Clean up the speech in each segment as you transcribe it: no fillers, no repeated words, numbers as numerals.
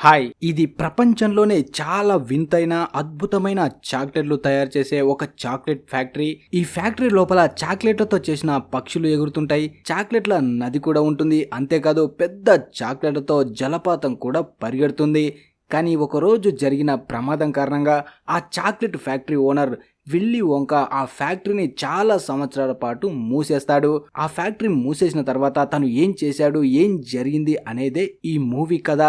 Hi! ఇది ప్రపంచంలోనే చాలా వింతైన, అద్భుతమైన చాక్లెట్‌లు తయారు చేసే ఒక చాక్లెట్ ఫ్యాక్టరీ. ఈ ఫ్యాక్టరీ లోపల చాక్లెట్‌లతో చేసిన పక్షులు ఎగురుతుంటాయి. చాక్లెట్‌ల నది కూడా ఉంటుంది. అంతేకాదు పెద్ద చాక్లెట్‌లతో జలపాతం కూడా పరిగెడుతుంది. కానీ ఒకరోజు జరిగిన ప్రమాదం కారణంగా ఆ చాక్లెట్ ఫ్యాక్టరీ ఓనర్ విల్లీ వోంకా ఆ ఫ్యాక్టరీని చాలా సంవత్సరాల పాటు మూసేస్తాడు. ఆ ఫ్యాక్టరీ మూసేసిన తర్వాత తను ఏం చేశాడు, ఏం జరిగింది అనేదే ఈ మూవీ కథ.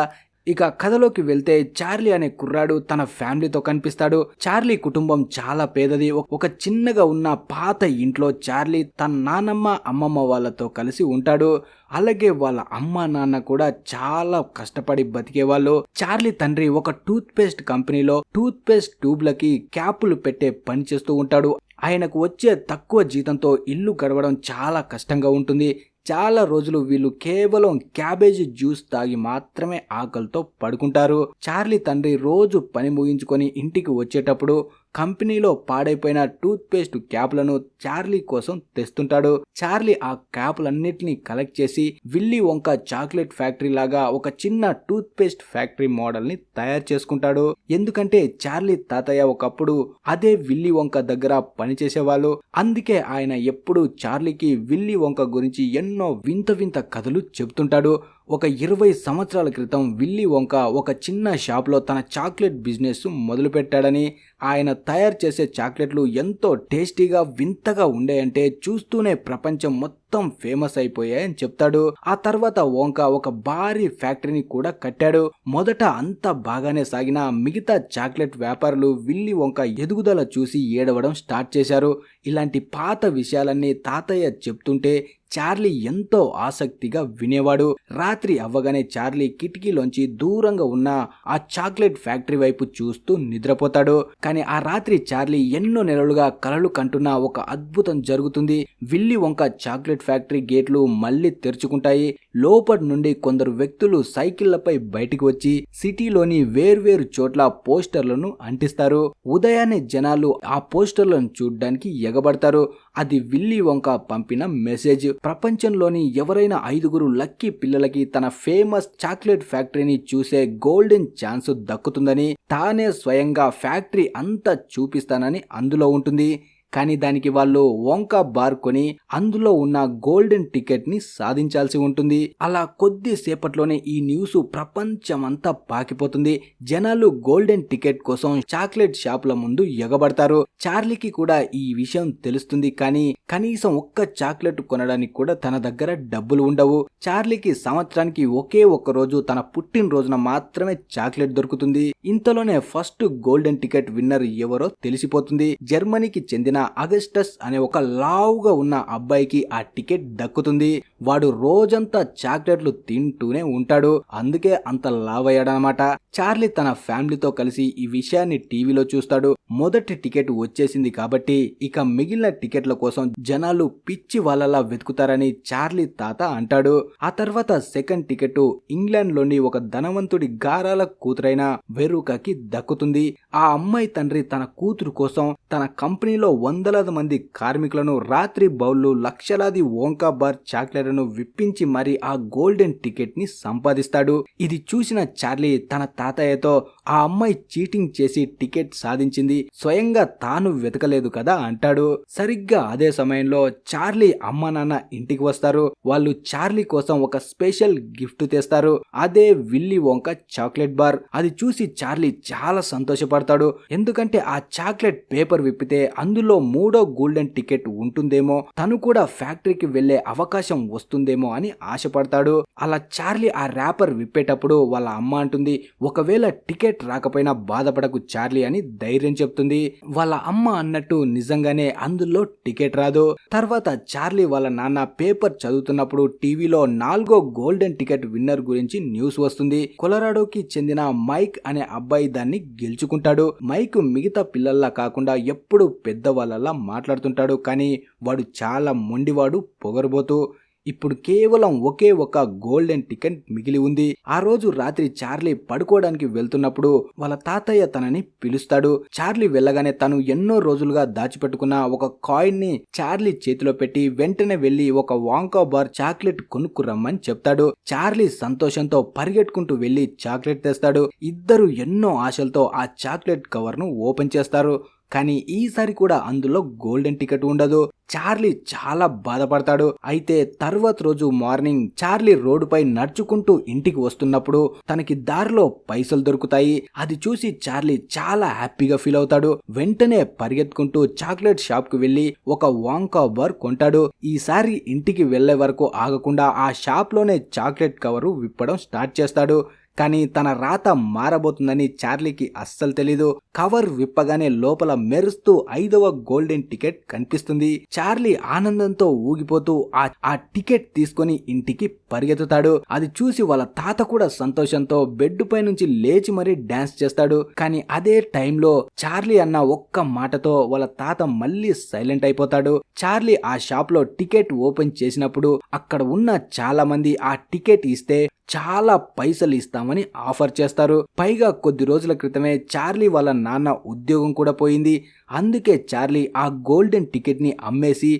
ఇక కథలోకి వెళ్తే చార్లీ అనే కుర్రాడు తన ఫ్యామిలీతో కనిపిస్తాడు. చార్లీ కుటుంబం చాలా పేదది. ఒక చిన్నగా ఉన్న పాత ఇంట్లో చార్లీ తన నానమ్మ, అమ్మమ్మ వాళ్ళతో కలిసి ఉంటాడు. అలాగే వాళ్ళ అమ్మ నాన్న కూడా చాలా కష్టపడి బతికేవాళ్ళు. చార్లీ తండ్రి ఒక టూత్ పేస్ట్ కంపెనీలో టూత్ పేస్ట్ ట్యూబ్లకి క్యాపులు పెట్టే పని చేస్తూ ఉంటాడు. ఆయనకు వచ్చే తక్కువ జీతంతో ఇల్లు గడవడం చాలా కష్టంగా ఉంటుంది. చాలా రోజులు వీళ్ళు కేవలం క్యాబేజీ జ్యూస్ తాగి మాత్రమే ఆకలితో పడుకుంటారు. చార్లీ తండ్రి రోజు పని ముగించుకొని ఇంటికి వచ్చేటప్పుడు కంపెనీలో పాడైపోయిన టూత్ పేస్ట్ క్యాప్లను చార్లీ కోసం తెస్తుంటాడు. చార్లీ ఆ క్యాప్లన్నిటిని కలెక్ట్ చేసి విల్లీ వోంకా చాక్లెట్ ఫ్యాక్టరీ లాగా ఒక చిన్న టూత్ పేస్ట్ ఫ్యాక్టరీ మోడల్ ని తయారు చేసుకుంటాడు. ఎందుకంటే చార్లీ తాతయ్య ఒకప్పుడు అదే విల్లీ వోంకా దగ్గర పనిచేసేవాళ్ళు. అందుకే ఆయన ఎప్పుడు చార్లీకి విల్లీ వోంకా గురించి ఎన్నో వింత వింత కథలు చెబుతుంటాడు. ఒక 20 సంవత్సరాల క్రితం విల్లీ వోంకా ఒక చిన్న షాప్లో తన చాక్లెట్ బిజినెస్ మొదలుపెట్టాడని, ఆయన తయారు చేసే చాక్లెట్లు ఎంతో టేస్టీగా వింతగా ఉండేయంటే చూస్తూనే ప్రపంచం మొత్తం ఫేమస్ అయిపోయాయని చెప్తాడు. ఆ తర్వాత వోంకా ఒక భారీ ఫ్యాక్టరీని కూడా కట్టాడు. మొదట అంతా బాగానే సాగిన మిగతా చాక్లెట్ వ్యాపారులు విల్లీ వోంకా ఎదుగుదల చూసి ఏడవడం స్టార్ట్ చేశారు. ఇలాంటి పాత విషయాలన్నీ తాతయ్య చెప్తుంటే చార్లీ ఎంతో ఆసక్తిగా వినేవాడు. రాత్రి అవ్వగానే చార్లీ కిటికీలోంచి దూరంగా ఉన్న ఆ చాక్లెట్ ఫ్యాక్టరీ వైపు చూస్తూ నిద్రపోతాడు. కానీ ఆ రాత్రి చార్లీ ఎన్నో నెలలుగా కలలు కంటున్న ఒక అద్భుతం జరుగుతుంది. విల్లీ వోంకా చాక్లెట్ ఫ్యాక్టరీ గేట్లు మళ్ళీ తెరుచుకుంటాయి. లోపటి నుండి కొందరు వ్యక్తులు సైకిళ్లపై బయటికి వచ్చి సిటీలోని వేర్వేరు చోట్ల పోస్టర్లను అంటిస్తారు. ఉదయాన్నే జనాలు ఆ పోస్టర్లను చూడ్డానికి ఎగబడతారు. అది విల్లీ వోంకా పంపిన మెసేజ్. ప్రపంచంలోని ఎవరైనా 5 లక్కీ పిల్లలకి తన ఫేమస్ చాక్లెట్ ఫ్యాక్టరీని చూసే గోల్డెన్ ఛాన్స్ దక్కుతుందని, తానే స్వయంగా ఫ్యాక్టరీ అంతా చూపిస్తానని అందులో ఉంటుంది. కానీ దానికి వాళ్ళు వోంకా బార్ కొని అందులో ఉన్న గోల్డెన్ టికెట్ ని సాధించాల్సి ఉంటుంది. అలా కొద్ది సేపట్లోనే ఈ న్యూస్ ప్రపంచమంతా పాకిపోతుంది. జనాలు గోల్డెన్ టికెట్ కోసం చాక్లెట్ షాపుల ముందు ఎగబడతారు. చార్లీకి కూడా ఈ విషయం తెలుస్తుంది. కానీ కనీసం ఒక్క చాక్లెట్ కొనడానికి కూడా తన దగ్గర డబ్బులు ఉండవు. చార్లీకి సంవత్సరానికి ఒకే ఒక్క రోజు తన పుట్టినరోజున మాత్రమే చాక్లెట్ దొరుకుతుంది. ఇంతలోనే ఫస్ట్ గోల్డెన్ టికెట్ విన్నర్ ఎవరో తెలిసిపోతుంది. జర్మనీకి చెందిన అగస్టస్ అనే ఒక లావుగా ఉన్న అబ్బాయికి ఆ టికెట్ దక్కుతుంది. వాడు రోజంతా చాక్లెట్లు తింటూనే ఉంటాడు. అందుకే అంత లావయ్యాడనమాట. చార్లీ తన ఫ్యామిలీతో కలిసి ఈ విషయాన్ని టీవీలో చూస్తాడు. మొదటి టికెట్ వచ్చేసింది కాబట్టి ఇక మిగిలిన టికెట్ల కోసం జనాలు పిచ్చి వాళ్ళలా వెతుకుతారని చార్లీ తాత అంటాడు. ఆ తర్వాత సెకండ్ టికెట్ ఇంగ్లాండ్ లోని ఒక ధనవంతుడి గారాల కూతురైన వెరూకాకి దక్కుతుంది. ఆ అమ్మాయి తండ్రి తన కూతురు కోసం తన కంపెనీలో వందలాది మంది కార్మికులను రాత్రి బౌళ్ళు లక్షలాది వోంకా బార్ చాక్లెట్లను విప్పించి మరి ఆ గోల్డెన్ టికెట్ ని సంపాదిస్తాడు. ఇది చూసిన చార్లీ తన తాతయ్యతో ఆ అమ్మాయి చీటింగ్ చేసి టికెట్ సాధించింది, స్వయంగా తాను వెతకలేదు కదా అంటాడు. సరిగ్గా అదే సమయంలో చార్లీ అమ్మ నాన్న ఇంటికి వస్తారు. వాళ్ళు చార్లీ కోసం ఒక స్పెషల్ గిఫ్ట్ తెస్తారు. అదే విల్లీ వోంకా చాక్లెట్ బార్. అది చూసి చార్లీ చాలా సంతోషపడతాడు. ఎందుకంటే ఆ చాక్లెట్ పేపర్ విప్పితే అందులో 3వ గోల్డెన్ టికెట్ ఉంటుందేమో, తను కూడా ఫ్యాక్టరీకి వెళ్లే అవకాశం వస్తుందేమో అని ఆశపడతాడు. అలా చార్లీ ఆ ర్యాపర్ విప్పేటప్పుడు వాళ్ళ అమ్మ అంటుంది, ఒకవేళ టికెట్ రాకపోయినా బాధపడకు చార్లీ అని ధైర్యం చెప్తుంది. వాళ్ళ అమ్మ అన్నట్టు నిజంగానే అందులో టికెట్ రాదు. తర్వాత చార్లీ వాళ్ళ నాన్న పేపర్ చదువుతున్నప్పుడు టీవీలో 4వ గోల్డెన్ టికెట్ విన్నర్ గురించి న్యూస్ వస్తుంది. కొలరాడోకి చెందిన మైక్ అనే అబ్బాయి దాన్ని గెలుచుకుంటాడు. మైక్ మిగతా పిల్లల్లా కాకుండా ఎప్పుడు పెద్దవాళ్ళలా మాట్లాడుతుంటాడు. కానీ వాడు చాలా మొండివాడు, పొగరుబోతు. ఇప్పుడు కేవలం ఒకే ఒక గోల్డెన్ టికెట్ మిగిలి ఉంది. ఆ రోజు రాత్రి చార్లీ పడుకోవడానికి వెళ్తున్నప్పుడు వాళ్ళ తాతయ్య తనని పిలుస్తాడు. చార్లీ వెళ్ళగానే తను ఎన్నో రోజులుగా దాచిపెట్టుకున్న ఒక కాయిన్ ని చార్లీ చేతిలో పెట్టి వెంటనే వెళ్లి ఒక వాంకా బార్ చాక్లెట్ కొనుక్కురమ్మని చెప్తాడు. చార్లీ సంతోషంతో పరిగెట్టుకుంటూ వెళ్లి చాక్లెట్ తెస్తాడు. ఇద్దరు ఎన్నో ఆశలతో ఆ చాక్లెట్ కవర్ ను ఓపెన్ చేస్తారు. కానీ ఈసారి కూడా అందులో గోల్డెన్ టికెట్ ఉండదు. చార్లీ చాలా బాధపడతాడు. అయితే తర్వాత రోజు మార్నింగ్ చార్లీ రోడ్డుపై నడుచుకుంటూ ఇంటికి వస్తున్నప్పుడు తనకి దారిలో పైసలు దొరుకుతాయి. అది చూసి చార్లీ చాలా హ్యాపీగా ఫీల్ అవుతాడు. వెంటనే పరిగెత్తుకుంటూ చాక్లెట్ షాప్ కు వెళ్లి ఒక వాంకా బార్ కొంటాడు. ఈసారి ఇంటికి వెళ్లే వరకు ఆగకుండా ఆ షాప్ లోనే చాక్లెట్ కవరు విప్పడం స్టార్ట్ చేస్తాడు. కానీ తన రాత మారబోతుందని చార్లీకి అస్సలు తెలీదు. కవర్ విప్పగానే లోపల మెరుస్తూ 5వ గోల్డెన్ టికెట్ కనిపిస్తుంది. చార్లీ ఆనందంతో ఊగిపోతూ ఆ టికెట్ తీసుకొని ఇంటికి పరిగెత్తుతాడు. అది చూసి వాళ్ళ తాత కూడా సంతోషంతో బెడ్ పై నుంచి లేచి మరీ డాన్స్ చేస్తాడు. కానీ అదే టైంలో చార్లీ అన్న ఒక్క మాటతో వాళ్ళ తాత మళ్ళీ సైలెంట్ అయిపోతాడు. చార్లీ ఆ షాప్ లో టికెట్ ఓపెన్ చేసినప్పుడు అక్కడ ఉన్న చాలా మంది ఆ టికెట్ ఇస్తే చాలా పైసలు ఇస్తామని ఆఫర్ చేస్తారు. పైగా కొద్ది రోజుల క్రితమే చార్లీ వాళ్ళ నాన్న ఉద్యోగం కూడా పోయింది. అందుకే చార్లీ ఆ గోల్డెన్ టికెట్ ని అమ్మేసి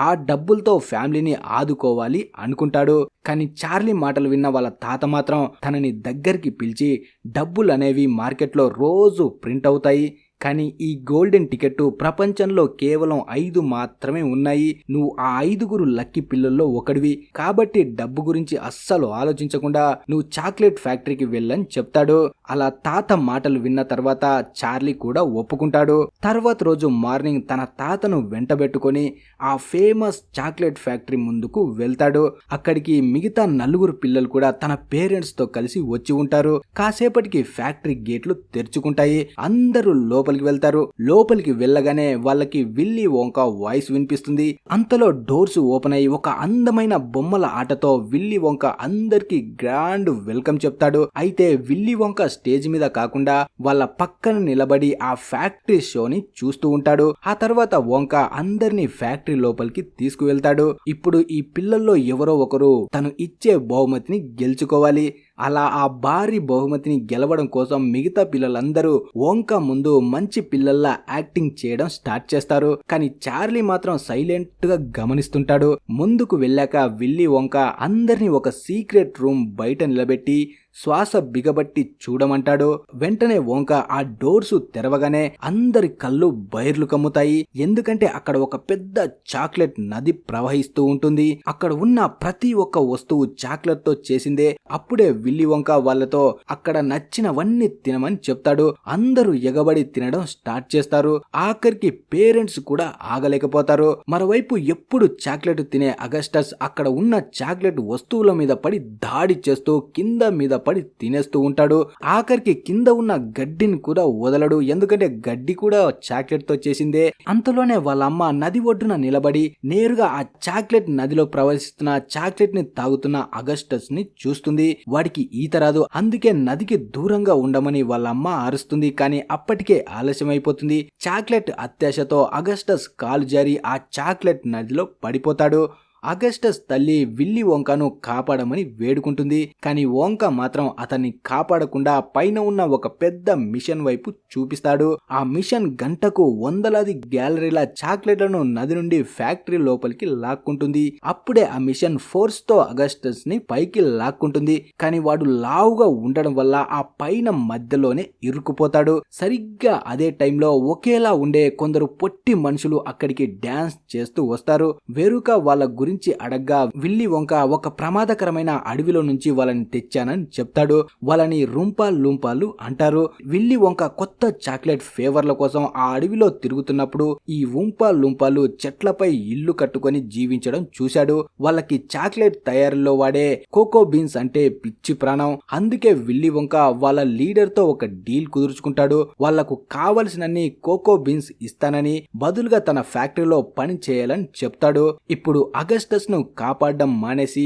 ఆ డబ్బులతో ఫ్యామిలీని ఆదుకోవాలి అనుకుంటాడు. కానీ చార్లీ మాటలు విన్న వాళ్ళ తాత మాత్రం తనని దగ్గరికి పిలిచి డబ్బులు అనేవి మార్కెట్లో రోజు ప్రింట్ అవుతాయి, కానీ ఈ గోల్డెన్ టికెట్ ప్రపంచంలో కేవలం 5 మాత్రమే ఉన్నాయి. నువ్వు ఆ 5గురు లక్కీ పిల్లల్లో ఒకడివి. కాబట్టి డబ్బు గురించి అస్సలు ఆలోచించకుండా నువ్వు చాక్లెట్ ఫ్యాక్టరీకి వెళ్ళని చెప్తాడు. అలా తాత మాటలు విన్న తర్వాత చార్లీ కూడా ఒప్పుకుంటాడు. తర్వాత రోజు మార్నింగ్ తన తాతను వెంటబెట్టుకొని ఆ ఫేమస్ చాక్లెట్ ఫ్యాక్టరీ ముందుకు వెళ్తాడు. అక్కడికి మిగతా 4 పిల్లలు కూడా తన పేరెంట్స్ తో కలిసి వచ్చి ఉంటారు. కాసేపటికి ఫ్యాక్టరీ గేట్లు తెరుచుకుంటాయి. అందరూ లోపలికి వెళ్తారు. లోపలికి వెళ్ళగానే వాళ్ళకి విల్లీ వోంకా వాయిస్ వినిపిస్తుంది. అంతలో డోర్స్ ఓపెన్ అయ్యి ఒక అందమైన బొమ్మల ఆటతో విల్లీ వోంకా అందరికి గ్రాండ్ వెల్కమ్ చెప్తాడు. అయితే విల్లీ వోంకా స్టేజ్ మీద కాకుండా వాళ్ళ పక్కన నిలబడి ఆ ఫ్యాక్టరీ షోని చూస్తూ ఉంటాడు. ఆ తర్వాత వోంకా అందరినీ ఫ్యాక్టరీ లోపలికి తీసుకువెళ్తాడు. ఇప్పుడు ఈ పిల్లల్లో ఎవరో ఒకరు తను ఇచ్చే బహుమతిని గెలుచుకోవాలి. అలా ఆ భారీ బహుమతిని గెలవడం కోసం మిగతా పిల్లలందరూ వోంకా ముందు మంచి పిల్లల్లా యాక్టింగ్ చేయడం స్టార్ట్ చేస్తారు. కానీ చార్లీ మాత్రం సైలెంట్ గా గమనిస్తుంటాడు. ముందుకు వెళ్ళాక విల్లీ వోంకా అందరినీ ఒక సీక్రెట్ రూమ్ బయట నిలబెట్టి శ్వాస బిగబట్టి చూడమంటాడు. వెంటనే వోంకా ఆ డోర్స్ తెరవగానే అందరి కళ్ళు బైర్లు కమ్ముతాయి. ఎందుకంటే అక్కడ ఒక పెద్ద చాక్లెట్ నది ప్రవహిస్తూ ఉంటుంది. అక్కడ ఉన్న ప్రతి ఒక్క వస్తువు చాక్లెట్ తో చేసిందే. అప్పుడే విల్లీ వోంకా వాళ్ళతో అక్కడ నచ్చినవన్నీ తినమని చెప్తాడు. అందరూ ఎగబడి తినడం స్టార్ట్ చేస్తారు. ఆఖరికి పేరెంట్స్ కూడా ఆగలేకపోతారు. మరోవైపు ఎప్పుడు చాక్లెట్ తినే అగస్టస్ అక్కడ ఉన్న చాక్లెట్ వస్తువుల మీద పడి దాడి చేస్తూ కింద మీద పడి తినేస్తూ ఉంటాడు. ఆఖరికి కింద ఉన్న గడ్డిని కూడా వదలడు. ఎందుకంటే గడ్డి కూడా చాక్లెట్ తో చేసిందే. అంతలోనే వాళ్ళ అమ్మ నది ఒడ్డున నిలబడి నేరుగా ఆ చాక్లెట్ నదిలో ప్రవహిస్తున్న చాక్లెట్ ని తాగుతున్న అగస్టస్ ని చూస్తుంది. వాడికి ఈత రాదు. అందుకే నదికి దూరంగా ఉండమని వాళ్ళ అమ్మ అరుస్తుంది. కానీ అప్పటికే ఆలస్యం అయిపోతుంది. చాక్లెట్ అత్యాశతో అగస్టస్ కాలు జారి ఆ చాక్లెట్ నదిలో పడిపోతాడు. అగస్టస్ తల్లి విల్లీ వోంకాను కాపాడమని వేడుకుంటుంది. కానీ వోంకా మాత్రం అతన్ని కాపాడకుండా పైన ఉన్న ఒక పెద్ద మిషన్ వైపు చూపిస్తాడు. ఆ మిషన్ గంటకు వందలాది గ్యాలరీల చాక్లెట్లను నది నుండి ఫ్యాక్టరీ లోపలికి లాక్కుంటుంది. అప్పుడే ఆ మిషన్ ఫోర్స్ తో అగస్టస్ ని పైకి లాక్కుంటుంది. కానీ వాడు లావుగా ఉండడం వల్ల ఆ పైన మధ్యలోనే ఇరుక్కుపోతాడు. సరిగ్గా అదే టైంలో ఒకేలా ఉండే కొందరు పొట్టి మనుషులు అక్కడికి డాన్స్ చేస్తూ వస్తారు. వెరుక వాళ్ళ గురించి అడగ్గా విల్లీ వోంకా ఒక ప్రమాదకరమైన అడవిలో నుంచి వాళ్ళని తెచ్చానని చెప్తాడు. వాళ్ళని రూంపాల్ లూంపాలు అంటారు. విల్లీ వోంకా కొత్త చాక్లెట్ ఫేవర్ల కోసం ఆ అడవిలో తిరుగుతున్నప్పుడు ఈ ఊంపాల్ లూంపాలు చెట్లపై ఇల్లు కట్టుకొని జీవించడం చూశాడు. వాళ్ళకి చాక్లెట్ తయారీలో వాడే కోకో బీన్స్ అంటే పిచ్చి ప్రాణం. అందుకే విల్లీ వోంకా వాళ్ళ లీడర్ తో ఒక డీల్ కుదుర్చుకుంటాడు. వాళ్లకు కావలసినన్ని కోకో బీన్స్ ఇస్తానని, బదులుగా తన ఫ్యాక్టరీలో పని చేయాలని చెప్తాడు. ఇప్పుడు అగస్టస్ ను కాపాడడం మానేసి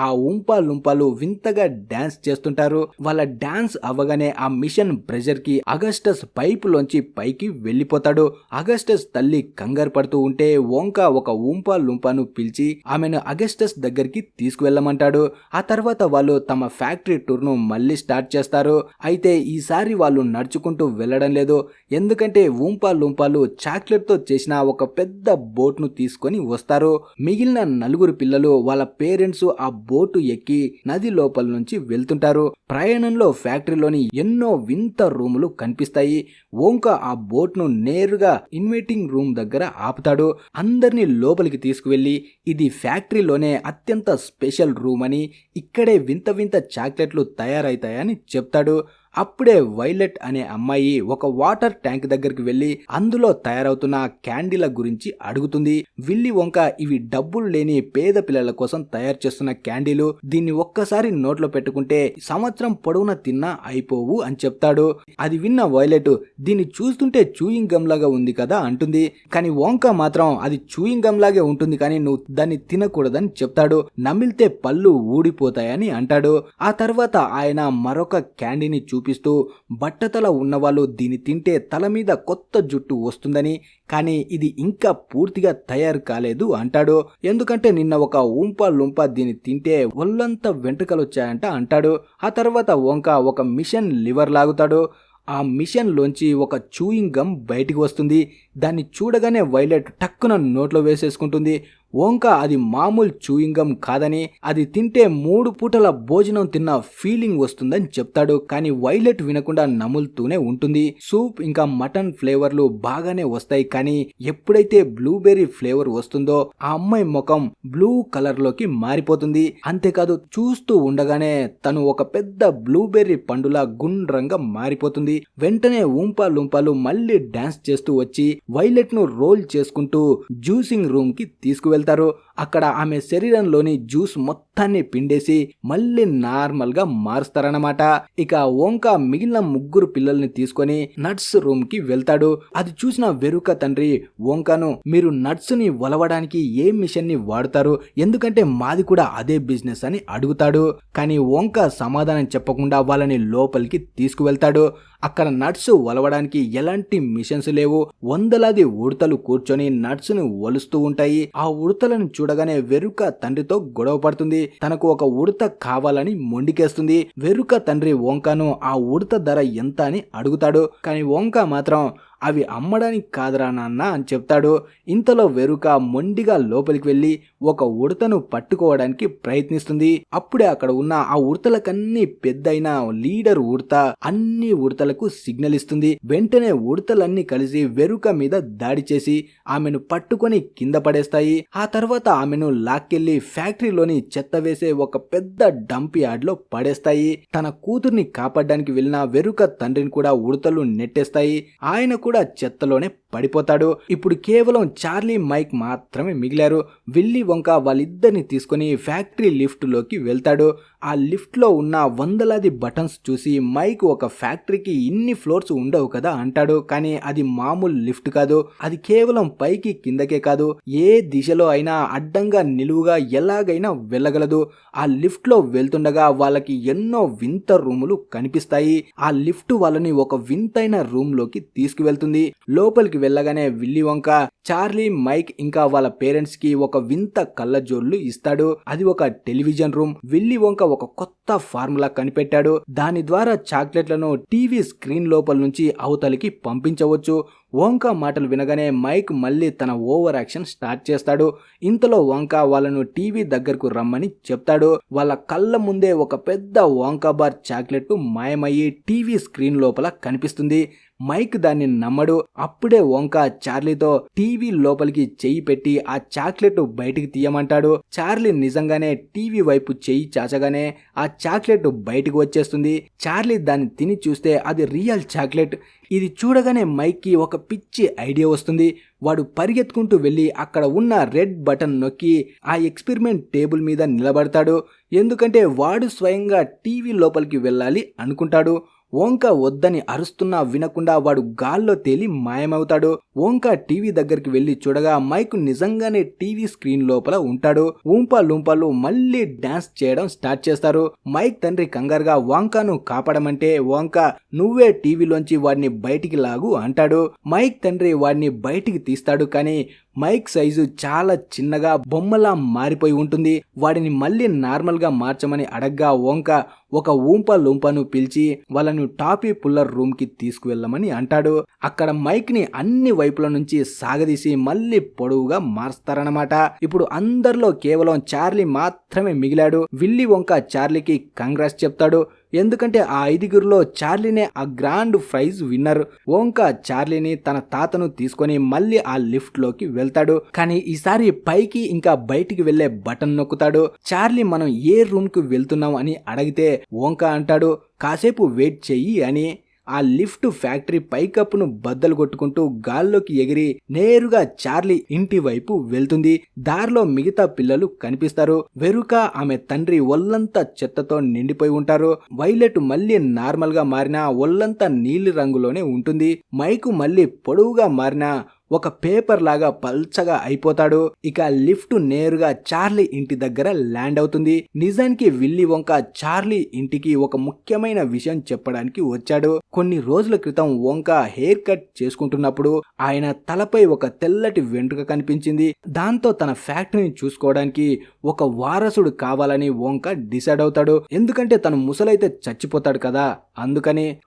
ఆ ఉంపా లుంపాలు వింతగా డాన్స్ చేస్తుంటారు. వాళ్ళ డాన్స్ అవ్వగానే ఆ మిషన్ ప్రెషర్ కి అగస్టస్ పైపులోంచి పైకి వెళ్లిపోతాడు. అగస్టస్ తల్లి కంగారు పడుతూ ఉంటే వోంకా ఒక ఉంపా లుంపాను పిలిచి ఆమెను అగస్టస్ దగ్గరికి తీసుకువెళ్ళమంటాడు. ఆ తర్వాత వాళ్ళు తమ ఫ్యాక్టరీ టూర్ ను మళ్ళీ స్టార్ట్ చేస్తారు. అయితే ఈసారి వాళ్ళు నడుచుకుంటూ వెళ్లడం లేదు. ఎందుకంటే ఉంపా లుంపాలు చాక్లెట్ తో చేసిన ఒక పెద్ద బోట్ ను తీసుకొని వస్తారు. మిగిలిన నలుగురు పిల్లలు వాళ్ళ పేరెంట్స్ ఆ బోటు ఎక్కి నది లోపల నుంచి వెళ్తుంటారు. ప్రయాణంలో ఫ్యాక్టరీలోని ఎన్నో వింత రూములు కనిపిస్తాయి. వోంకా ఆ బోట్ ను నేరుగా ఇన్వైటింగ్ రూమ్ దగ్గర ఆపుతాడు. అందరినీ లోపలికి తీసుకువెళ్లి ఇది ఫ్యాక్టరీలోనే అత్యంత స్పెషల్ రూమ్ అని, ఇక్కడే వింత వింత చాక్లెట్లు తయారైతాయని చెప్తాడు. అప్పుడే వైలెట్ అనే అమ్మాయి ఒక వాటర్ ట్యాంక్ దగ్గరికి వెళ్లి అందులో తయారవుతున్న క్యాండీల గురించి అడుగుతుంది. విల్లీ వోంకా ఇవి డబ్బులు లేని పేద పిల్లల కోసం తయారు చేస్తున్న క్యాండీలు, దీన్ని ఒక్కసారి నోట్లో పెట్టుకుంటే సంవత్సరం పొడవునా తిన్నా అయిపోవు అని చెప్తాడు. అది విన్న వైలెట్ దీన్ని చూస్తుంటే చూయింగ్ గమ్ లాగా ఉంది కదా అంటుంది. కానీ వోంకా మాత్రం అది చూయింగ్ గమ్ లాగే ఉంటుంది కానీ నువ్వు దాన్ని తినకూడదని చెప్తాడు. నమిలితే పళ్ళు ఊడిపోతాయని అంటాడు. ఆ తర్వాత ఆయన మరొక క్యాండీని చూపిస్తూ బట్టతల ఉన్నవాళ్ళు దీన్ని తింటే తల మీద కొత్త జుట్టు వస్తుందని, కానీ ఇది ఇంకా పూర్తిగా తయారు కాలేదు అంటాడు. ఎందుకంటే నిన్న ఒక ఉంపా లుంపా దీన్ని తింటే ఒళ్ళంతా వెంట్రుకలు వచ్చాయంట అంటాడు. ఆ తర్వాత వోంకా ఒక మిషన్ లివర్ లాగుతాడు. ఆ మిషన్ లోంచి ఒక చూయింగ్ గమ్ బయటికి వస్తుంది. దాన్ని చూడగానే వైలెట్ టక్కున నోట్లో వేసేసుకుంటుంది. వోంకా అది మామూలు చూయింగ్ గమ్ కాదని, అది తింటే 3 పూటల భోజనం తిన్న ఫీలింగ్ వస్తుందని చెప్తాడు. కానీ వైలెట్ వినకుండా నములుతూనే ఉంటుంది. సూప్ ఇంకా మటన్ ఫ్లేవర్లు బాగానే వస్తాయి, కానీ ఎప్పుడైతే బ్లూబెర్రీ ఫ్లేవర్ వస్తుందో ఆ అమ్మాయి ముఖం బ్లూ కలర్ లోకి మారిపోతుంది. అంతేకాదు చూస్తూ ఉండగానే తను ఒక పెద్ద బ్లూబెర్రీ పండులా గుండ్రంగా మారిపోతుంది. వెంటనే ఉంపా లుంపాలు మళ్ళీ డాన్స్ చేస్తూ వచ్చి వైలెట్ ను రోల్ చేసుకుంటూ జ్యూసింగ్ రూమ్ కి తీసుకువెళ్తారు. అక్కడ ఆమె శరీరంలోని జ్యూస్ మొత్తాన్ని పిండేసి మళ్ళీ నార్మల్ గా మారుస్తారన్నమాట. ఇక వోంకా మిగిలిన 3 పిల్లల్ని తీసుకొని నట్స్ రూమ్ కి వెళ్తాడు. అది చూసిన వెరుక తండ్రి వోంకాను, మీరు నట్స్ ని వలవడానికి ఏ మిషన్ ని వాడతారు, ఎందుకంటే మాది కూడా అదే బిజినెస్ అని అడుగుతాడు. కానీ వోంకా సమాధానం చెప్పకుండా వాళ్ళని లోపలికి తీసుకువెళ్తాడు. అక్కడ నట్స్ వలవడానికి ఎలాంటి మిషన్స్ లేవు. వందలాది ఉడతలు కూర్చొని నట్స్ ను వలుస్తూ ఉంటాయి. ఆ ఉడతలను చూడగానే వెరుక తండ్రితో గొడవ పడుతుంది. తనకు ఒక ఉడత కావాలని మొండికేస్తుంది. వెరుక తండ్రి వోంకాను ఆ ఉడత ధర ఎంత అని అడుగుతాడు. కానీ వోంకా మాత్రం అవి అమ్మడానికి కాదురా నాన్న అని చెప్తాడు. ఇంతలో వెరుక మొండిగా లోపలికి వెళ్లి ఒక ఉడతను పట్టుకోవడానికి ప్రయత్నిస్తుంది. అప్పుడే అక్కడ ఉన్న ఆ ఉడతలకన్నీ పెద్దయిన లీడర్ ఉడత అన్ని ఉడతలకు సిగ్నల్ ఇస్తుంది. వెంటనే ఉడతలన్నీ కలిసి వెరుక మీద దాడి చేసి ఆమెను పట్టుకొని కింద పడేస్తాయి. ఆ తర్వాత ఆమెను లాక్కెళ్లి ఫ్యాక్టరీలోని చెత్త వేసే ఒక పెద్ద డంప్ యార్డ్ లో పడేస్తాయి. తన కూతుర్ని కాపాడడానికి వెళ్లిన వెరుక తండ్రిని కూడా ఉడతలు నెట్టేస్తాయి. ఆయన కూడా చెత్తలోనే పడిపోతాడు. ఇప్పుడు కేవలం చార్లీ మైక్ మాత్రమే మిగిలారు. విల్లీ వోంకా వాళ్ళిద్దరిని తీసుకుని ఫ్యాక్టరీ లిఫ్ట్ లోకి వెళ్తాడు. ఆ లిఫ్ట్ లో ఉన్న వందలాది బటన్స్ చూసి మైక్ ఒక ఫ్యాక్టరీకి ఇన్ని ఫ్లోర్స్ ఉండవు కదా అంటాడు. కానీ అది మామూలు లిఫ్ట్ కాదు, అది కేవలం పైకి కిందకే కాదు, ఏ దిశలో అయినా అడ్డంగా నిలువుగా ఎలాగైనా వెళ్ళగలదు. ఆ లిఫ్ట్ లో వెళ్తుండగా వాళ్ళకి ఎన్నో వింత రూములు కనిపిస్తాయి. ఆ లిఫ్ట్ వాళ్ళని ఒక వింతైన రూమ్ లోకి తీసుకువెళ్తుంది. లోపలికి వెళ్ళగానే విల్లీ వోంకా చార్లీ, మైక్ ఇంకా వాళ్ళ పేరెంట్స్ కి ఒక వింత కళ్ళజోళ్లు ఇస్తాడు. అది ఒక టెలివిజన్ రూమ్. విల్లీ వోంకా ఒక కొత్త ఫార్ములా కనిపెట్టాడు. దాని ద్వారా చాక్లెట్లను టీవీ స్క్రీన్ లోపల నుంచి అవతలికి పంపించవచ్చు. వోంకా మాటలు వినగానే మైక్ మళ్ళీ తన ఓవర్ యాక్షన్ స్టార్ట్ చేస్తాడు. ఇంతలో వోంకా వాళ్ళను టీవీ దగ్గరకు రమ్మని చెప్తాడు. వాళ్ళ కళ్ళ ముందే ఒక పెద్ద వోంకా బార్ చాక్లెట్ మాయమయ్యి టీవీ స్క్రీన్ లోపల కనిపిస్తుంది. మైక్ దాన్ని నమ్మడు. అప్పుడే వోంకా చార్లీతో టీవీ లోపలికి చెయ్యి పెట్టి ఆ చాక్లెట్ బయటికి తీయమంటాడు. చార్లీ నిజంగానే టీవీ వైపు చెయ్యి చాచగానే ఆ చాక్లెట్ బయటికి వచ్చేస్తుంది. చార్లీ దాన్ని తిని చూస్తే అది రియల్ చాక్లెట్. ఇది చూడగానే మైక్ కి ఒక పిచ్చి ఐడియా వస్తుంది. వాడు పరిగెత్తుకుంటూ వెళ్ళి అక్కడ ఉన్న రెడ్ బటన్ నొక్కి ఆ ఎక్స్పెరిమెంట్ టేబుల్ మీద నిలబడతాడు. ఎందుకంటే వాడు స్వయంగా టీవీ లోపలికి వెళ్ళాలి అనుకుంటాడు. ఓంకా వద్దని అరుస్తున్నా వినకుండా వాడు గాల్లో తేలి మాయమవుతాడు. ఓంకా టీవీ దగ్గరికి వెళ్లి చూడగా మైక్ నిజంగానే టీవీ స్క్రీన్ లోపల ఉంటాడు. ఊంపా లూంపాలు మళ్ళీ డాన్స్ చేయడం స్టార్ట్ చేస్తారు. మైక్ తండ్రి కంగారుగా ఓంకాను కాపాడమంటే ఓంకా నువ్వే టీవీలోంచి వాడిని బయటికి లాగు అంటాడు. మైక్ తండ్రి వాడిని బయటికి తీస్తాడు. కానీ మైక్ సైజు చాలా చిన్నగా బొమ్మలా మారిపోయి ఉంటుంది. వాడిని మళ్ళీ నార్మల్ గా మార్చమని అడగ్గా ఓంకా ఒక ఊంపా లూంపాను పిలిచి వాళ్ళను టాపీ పుల్లర్ రూమ్ కి తీసుకువెళ్ళమని అంటాడు. అక్కడ మైక్ ని అన్ని వైపుల నుంచి సాగదీసి మళ్ళీ పొడవుగా మారుస్తారన్నమాట. ఇప్పుడు అందరిలో కేవలం చార్లీ మాత్రమే మిగిలాడు. విల్లీ వంకా చార్లీకి కంగ్రాట్స్ చెప్తాడు. ఎందుకంటే ఆ 5గురిలో చార్లీనే ఆ గ్రాండ్ ప్రైజ్ విన్నర్. ఓంకా చార్లీని తన తాతను తీసుకొని మళ్ళీ ఆ లిఫ్ట్ లోకి వెళ్తాడు. కానీ ఈసారి పైకి ఇంకా బయటికి వెళ్లే బటన్ నొక్కుతాడు. చార్లీ మనం ఏ రూమ్ కు వెళ్తున్నాం అని అడిగితే ఓంకా అంటాడు కాసేపు వెయిట్ చెయ్యి అని. ఆ లిఫ్ట్ ఫ్యాక్టరీ పైకప్పును బద్దలు కొట్టుకుంటూ గాల్లోకి ఎగిరి నేరుగా చార్లీ ఇంటి వైపు వెళ్తుంది. దారిలో మిగతా పిల్లలు కనిపిస్తారు. వెరుక ఆమె తండ్రి ఒళ్ళంతా చెత్తతో నిండిపోయి ఉంటారు. వైలెట్ మళ్ళీ నార్మల్ గా మారినా ఒళ్ళంతా నీలి రంగులోనే ఉంటుంది. మైకు మళ్ళీ పొడవుగా మారినా ఒక పేపర్ లాగా పల్చగా అయిపోతాడు. ఇక లిఫ్ట్ నేరుగా చార్లీ ఇంటి దగ్గర ల్యాండ్ అవుతుంది. నిజానికి విల్లీ వంకా చార్లీ ఇంటికి ఒక ముఖ్యమైన విషయం చెప్పడానికి వచ్చాడు. కొన్ని రోజుల క్రితం వంకా హెయిర్ కట్ చేసుకుంటున్నప్పుడు ఆయన తలపై ఒక తెల్లటి వెంట్రుక కనిపించింది. దాంతో తన ఫ్యాక్టరీని చూసుకోవడానికి ఒక వారసుడు కావాలని వంకా డిసైడ్ అవుతాడు. ఎందుకంటే తను ముసలైతే చచ్చిపోతాడు కదా,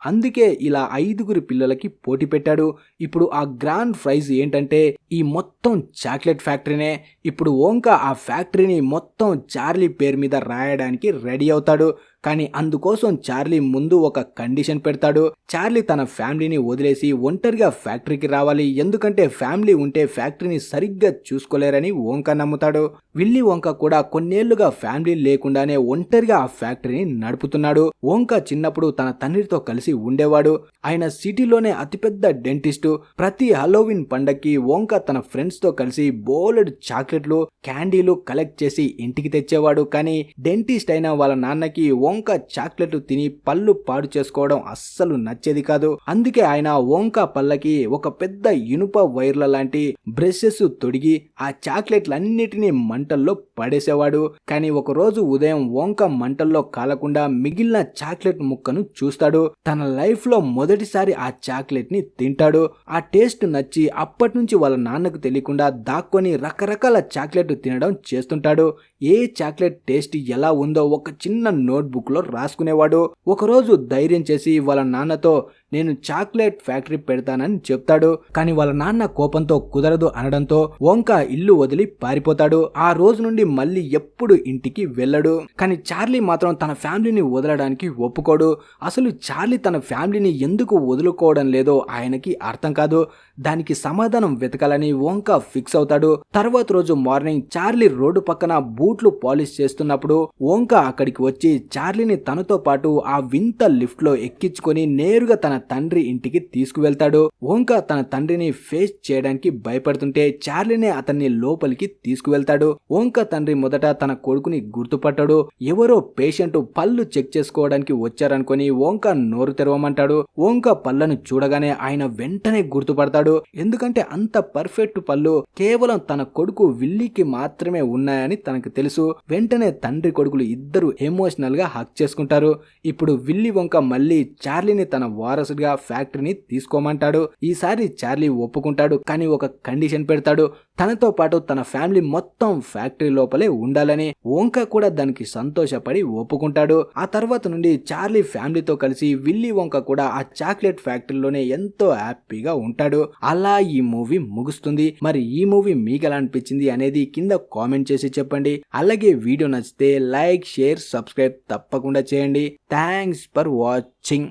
అందుకే ఇలా 5గురి పిల్లలకి పోటీ పెట్టాడు. ఇప్పుడు ఆ గ్రాండ్ ప్రైజ్ ఏంటంటే ఈ మొత్తం చాక్లెట్ ఫ్యాక్టరీనే. ఇప్పుడు ఓంకా ఆ ఫ్యాక్టరీని మొత్తం చార్లీ పేరు మీద రాయడానికి రెడీ అవుతాడు. కానీ అందుకోసం చార్లీ ముందు ఒక కండిషన్ పెడతాడు. చార్లీ తన ఫ్యామిలీని వదిలేసి ఒంటరిగా ఫ్యాక్టరీకి రావాలి. ఎందుకంటే ఫ్యామిలీ ఉంటే ఫ్యాక్టరీని సరిగ్గా చూసుకోలేరని ఓంకా నమ్ముతాడు. విల్లీ వంకా కూడా కొన్నేళ్లుగా ఫ్యామిలీ లేకుండానే ఒంటరిగా ఆ ఫ్యాక్టరీని నడుపుతున్నాడు. ఓంకా చిన్నప్పుడు తన తండ్రితో కలిసి ఉండేవాడు. ఆయన సిటీలోనే అతిపెద్ద డెంటిస్టు. ప్రతి హలోవిన్ పండక్కి ఓంకా తన ఫ్రెండ్స్ తో కలిసి బోలెడు చాక్లెట్లు క్యాండీలు కలెక్ట్ చేసి ఇంటికి తెచ్చేవాడు. కానీ డెంటిస్ట్ అయిన వాళ్ళ నాన్నకి ఓంకా చాక్లెట్లు తిని పళ్ళు పాడు చేసుకోవడం అస్సలు నచ్చేది కాదు. అందుకే ఆయన ఓంకా పళ్ళకి ఒక పెద్ద ఇనుప వైర్ల లాంటి బ్రషెస్ తొడిగి ఆ చాక్లెట్లన్నిటినీ మంటల్లో పడేసేవాడు. కానీ ఒక రోజు ఉదయం ఓంకా మంటల్లో కాలకుండా మిగిలిన చాక్లెట్ ముక్కను చూస్తాడు. తన లైఫ్ లో మొదటిసారి ఆ చాక్లెట్ ని తింటాడు. ఆ టేస్ట్ నచ్చి అప్పటి నుంచి వాళ్ళ నాన్నకు తెలియకుండా దాక్కొని రకరకాల చాక్లెట్ తినడం చేస్తుంటాడు. ఏ చాక్లెట్ టేస్ట్ ఎలా ఉందో ఒక చిన్న నోట్బుక్ లో రాసుకునేవాడు. ఒకరోజు ధైర్యం చేసి వాళ్ళ నాన్నతో నేను చాక్లెట్ ఫ్యాక్టరీ పెడతానని చెప్తాడు. కానీ వాళ్ళ నాన్న కోపంతో కుదరదు అనడంతో ఓంకా ఇల్లు వదిలి పారిపోతాడు. ఆ రోజు నుండి మళ్ళీ ఎప్పుడు ఇంటికి వెళ్ళడు. కానీ చార్లీ మాత్రం తన ఫ్యామిలీని వదలడానికి ఒప్పుకోడు. అసలు చార్లీ తన ఫ్యామిలీని ఎందుకు వదులుకోవడం లేదో ఆయనకి అర్థం కాదు. దానికి సమాధానం వెతకాలని ఓంకా ఫిక్స్ అవుతాడు. తర్వాత రోజు మార్నింగ్ చార్లీ రోడ్డు పక్కన బూట్లు పాలిష్ చేస్తున్నప్పుడు ఓంకా అక్కడికి వచ్చి చార్లీని తనతో పాటు ఆ వింత లిఫ్ట్ లో ఎక్కించుకొని నేరుగా తన తండ్రి ఇంటికి తీసుకువెళ్తాడు. ఓంకా తన తండ్రిని ఫేస్ చేయడానికి భయపడుతుంటే చార్లీనే అతన్ని లోపలికి తీసుకువెళ్తాడు. ఓంకా తండ్రి మొదట తన కొడుకుని గుర్తుపట్టాడు. ఎవరో పేషెంట్ పళ్ళు చెక్ చేసుకోవడానికి వచ్చారనుకొని ఓంకా నోరు తెరవమంటాడు. ఓంకా పళ్ళను చూడగానే ఆయన వెంటనే గుర్తుపడతాడు. ఎందుకంటే అంత పర్ఫెక్ట్ పళ్ళు కేవలం తన కొడుకు విల్లీకి మాత్రమే ఉన్నాయని తనకు తెలుసు. వెంటనే తండ్రి కొడుకులు ఇద్దరు ఎమోషనల్ గా హక్ చేసుకుంటారు. ఇప్పుడు విల్లీ వంకా మళ్ళీ చార్లీని తన వారసుడిగా ఫ్యాక్టరీని తీసుకోమంటాడు. ఈసారి చార్లీ ఒప్పుకుంటాడు. కానీ ఒక కండిషన్ పెడతాడు. తనతో పాటు తన ఫ్యామిలీ మొత్తం ఫ్యాక్టరీ లోపలే ఉండాలని. ఓంకా కూడా దానికి సంతోషపడి ఒప్పుకుంటాడు. ఆ తర్వాత నుండి చార్లీ ఫ్యామిలీతో కలిసి విల్లీ వంకా కూడా ఆ చాక్లెట్ ఫ్యాక్టరీలోనే ఎంతో హ్యాపీగా ఉంటాడు. అలా ఈ మూవీ ముగుస్తుంది. మరి ఈ మూవీ మీకు ఎలా అనిపించింది అనేది కింద కామెంట్ చేసి చెప్పండి. అలాగే వీడియో నచ్చితే లైక్, షేర్, సబ్స్క్రైబ్ తప్పకుండా చేయండి. Thanks for watching.